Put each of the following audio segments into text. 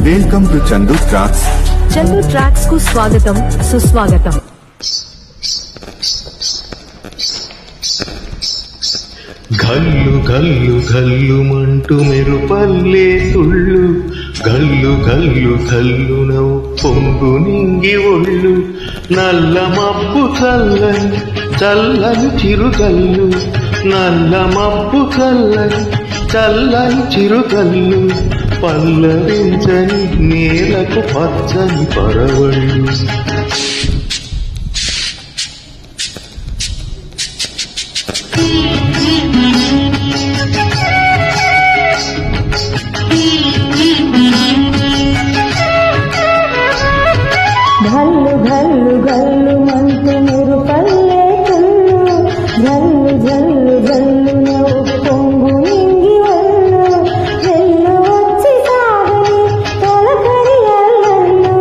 Welcome to Chandu tracks. Chandu tracks కు స్వాగతం, సుస్వాగతం. గల్లు గల్లు గల్లుమంటూ మెరుపల్లే తుళ్ళు, గల్లు గల్లు గల్లు నవ్వు పొంగు నింగి ఒళ్ళు, నల్ల మబ్బు చల్లని చల్లని చిరుగల్లు, నల్ల మబ్బు చల్లని చల్లని చిరుగల్లు, పల్లవించని నేలకు పచ్చని పరవళ్ళు. గల్లు గల్లు గల్లు మంటూ మెరుపల్లే తుళ్ళు, గల్లు గల్లు గల్లు నవ్వు పొంగు నింగి ఒళ్ళు, వెళ్ళు వచ్చి సాగని తొలకరి అల్లల్లు,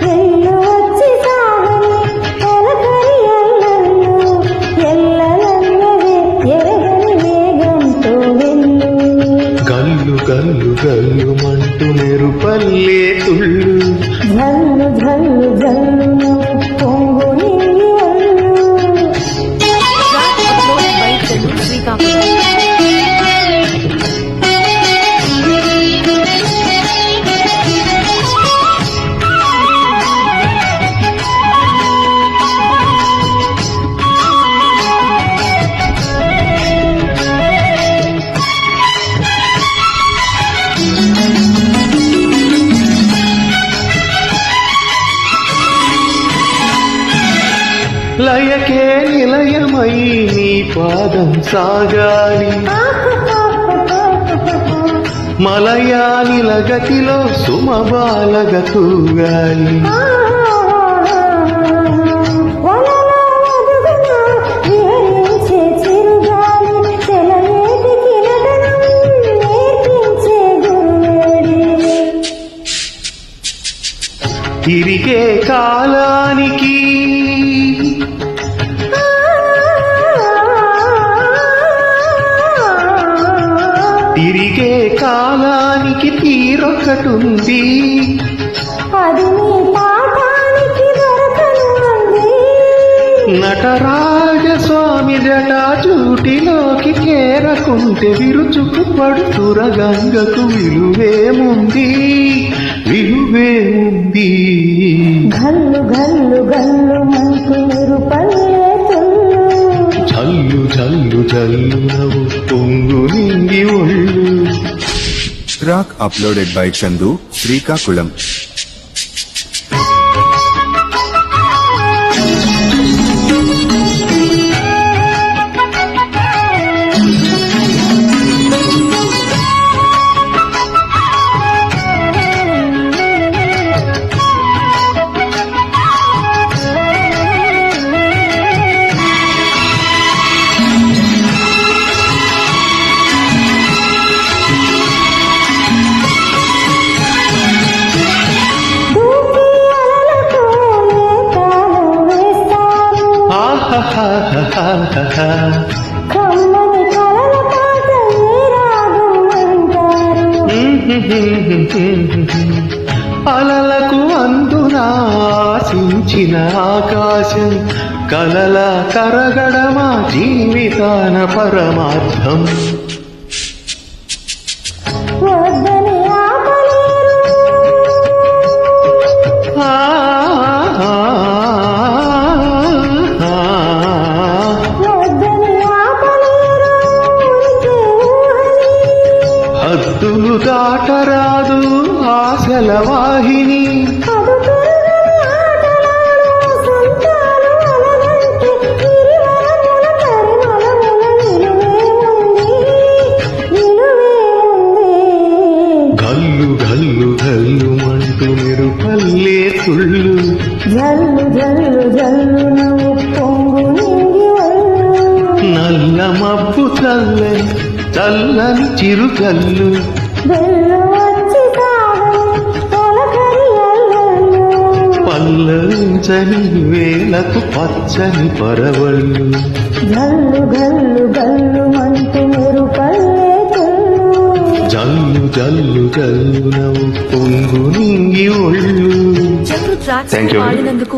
వెళ్ళు వచ్చి సాగని తొలకరి అల్లల్లు, ఎల్లలన్నదే ఎరగని వేగంతో వెళ్ళు. గల్లు గల్లు గల్లుమంటూ మెరుపల్లే తుళ్ళు, జల్లు జల్లు జల్లు నవ్వు పొంగు నింగి ఒళ్ళు. Uploaded by Chandu Srikakulam. లయకే నిలయమై నీ పాదం సాగాలి, మలయాళిల గతిలో సుమబాలగ తూగాలి. తిరిగే కాలానికి తిరిగే కాలానికి తీరొకటుంది, అది నీ పాఠానికి దొరకనుంది. నటరాజస్వామి జటా చూటిలోకి చేరకుంటే విరుచుకు పడుతుర గంగకు విలువేముంది, విలువేముంది. గల్లు గల్లు గల్లు మంటూ మెరుపల్లే తుళ్ళు, జల్లు జల్లు జల్లు నవ్వు పొంగు నింగి ఒళ్ళు. Track uploaded by Chandu Srikakulam. కమ్మని కలల పాట ఏ రాగం అంటారు. అలలకు అందున ఆశించిన ఆకాశం, కలల కరగడమా జీవితాన పరమార్థం. వద్దని ఆపలేరు, ఆ, ఆ, ఆ, వద్దని ఆపలేరు ఉనికి ఊహని. హద్దులు దాటరాదు ఆశల వాహిని, అదు పెరుగని ఆటలాడు సంతాలు అలగంటి, గిరివరముల పరిమళముల నిలువేముంది, నిలువేముంది. గల్లు గల్లు గల్లుమంటూ మెరుపల్లే తుళ్ళు, జల్లు జల్లు జల్లు నవ్వు పొంగు నింగి ఒళ్ళు, నల్ల మబ్బు చల్లని చల్లని చిరుగల్లు, వెళ్ళు వచ్చి సాగని తొలకరి అల్లల్లు, పల్లవించని వేలకు పచ్చని పరవళ్ళు. గల్లు గల్లు గల్లు మంటూ మెరుపల్లే తుళ్ళు, జల్లు జల్లు జల్లున పొంగు నింగి ఒళ్ళు చందు ట్రాక్స్ Thank you. పాడినందుకు